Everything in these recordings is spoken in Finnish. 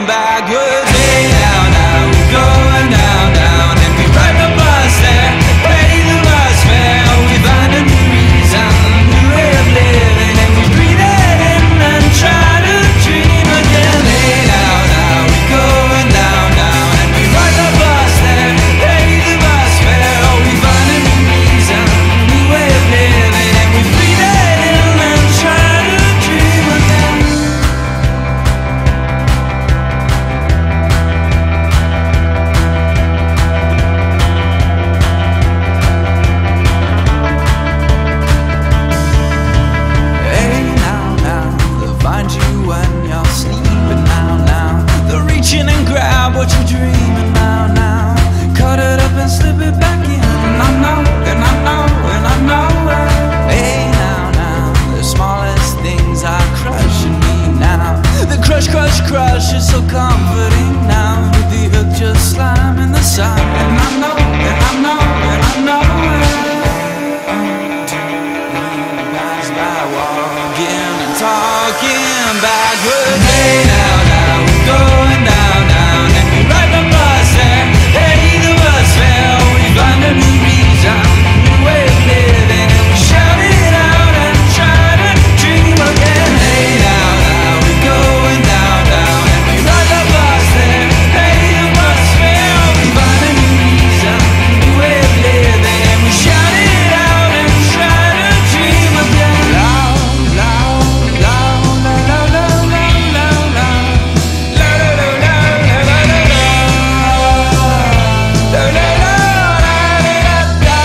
backwards. Hey now, now, we're going down, down, and we ride the bus there, pay the bus fare. We find a new reason, new way of living, and we breathe it in and try to dream again. Hey now, now, we're going down, down, and we ride the bus there, pay the bus fare. We find a new reason, new way of living, and we breathe it in and try to dream again. Hey now, now, they'll find you when you're sleeping. Now, now, they're reaching and grab what you're dreaming. Now, now, cut it up and slip it back in. And I know, and I know, and I know. Hey now, now, the smallest things are crushing me now. The crush, crush, crush is so comforting now. With the hook just slamming the sun. And I know, and I know, and I know. Pass by walking and talking backwards. Hey now, now, we're going down, down, and we ride the bus there, pay the bus fare. We find a new reason, new way of living, and we shout it out and try to dream again. Hey now, now, we're going down, down, and we ride the bus there, pay the bus fare. We find a new reason, new way of living, and we shout it out and try to dream again. Loud, loud, loud, loud, loud, loud, loud, loud. La la la la la la la la. La la la la la la la.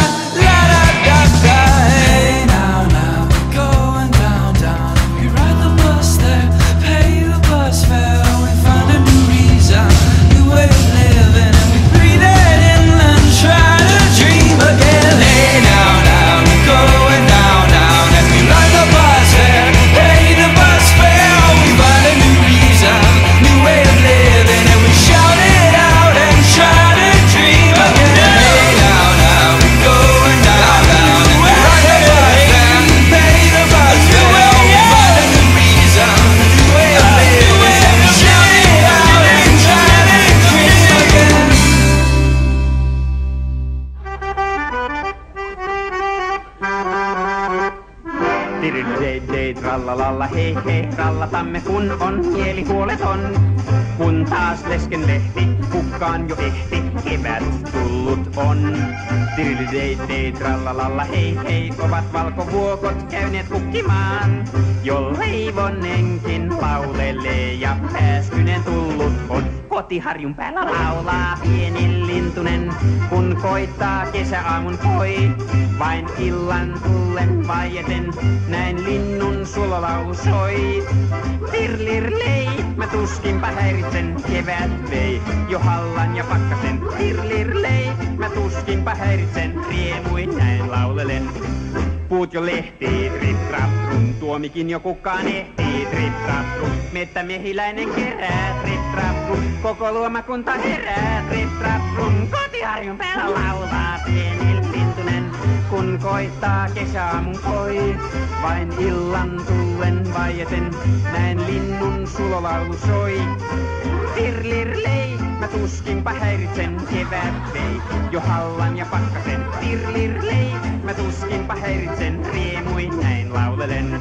Hey now, now, we're going down, down. We ride the bus there, pay the bus fare. We find a new reason, new way of living, and we breathe it in and try to dream again. Hey now, now, we're going down, down, and we ride the bus there, pay the bus fare. We find a new reason, new way of living, and we shout it out and try to dream again. Hey now, now, we're going down, down, and we ride the bus there, pay the bus fare. We find a new reason, new way of living, and we shout it out and try to dream again. Diddle-day-day, trallalalla, hei hei, trallatamme kun on mieli huoleton. Kun taas lesken lehti, kukkaan jo ehti, kevät tullut on. Diddle-day-day, trallalalla, hei hei, ovat valkovuokot käyneet kukkimaan. Jo leivonenkin laulelee ja pääskynen tullut on. Kotiharjun päällä laulaa pieni lintunen, kun koittaa kesäaamun koi. Vain illan tullen vaieten, näin linnun sulolaulu soi. Tirlirlei, mä tuskinpä häiritsen, kevät vei jo hallan ja pakkasen. Tirlirlei, mä tuskinpä häiritsen, riemuin näin laulelen. Puut jo lehtii, trip-trap-trum, tuomikin jo kukaan ehtii, trip-trap-trum. Mettämehiläinen kerää, trip-trap-trum, koko luomakunta herää, trip-trap-trum. Kotiharjun päällä laulaa pieni lintunen, kun koittaa kesäaamun koi. Vain illan tullen vaieten, näin linnun sulolaulu soi. Tirlirlei, mä tuskinpä häiritsen, kevät vei jo hallan ja pakkasen. Tirlirlei, mä tuskinpä häiritsen, riemuin näin laulelen.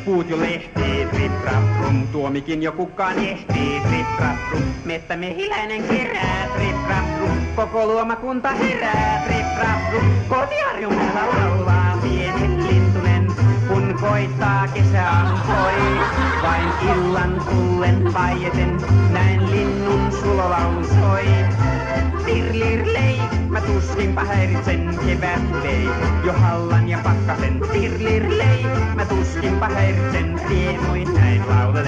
Puut jo lehtii, trip-trap-trum, tuomikin jo kukaan ehtii, trip-trap-trum. Mettämehiläinen kerää, trip-trap-trum, koko luomakunta herää, trip-trap-trum. Kotiharjun päällä laulaa pieni lintunen, kun koittaa kesäaamun koi. Vain Illan tullen vaieten näen linnun sulolaulu soi. Tirlirlei, mä tuskinpa häiritsen kevät vei. Jo hallan ja pakkasen tirlirlei, mä tuskinpa häiritsen riemuin näin laulet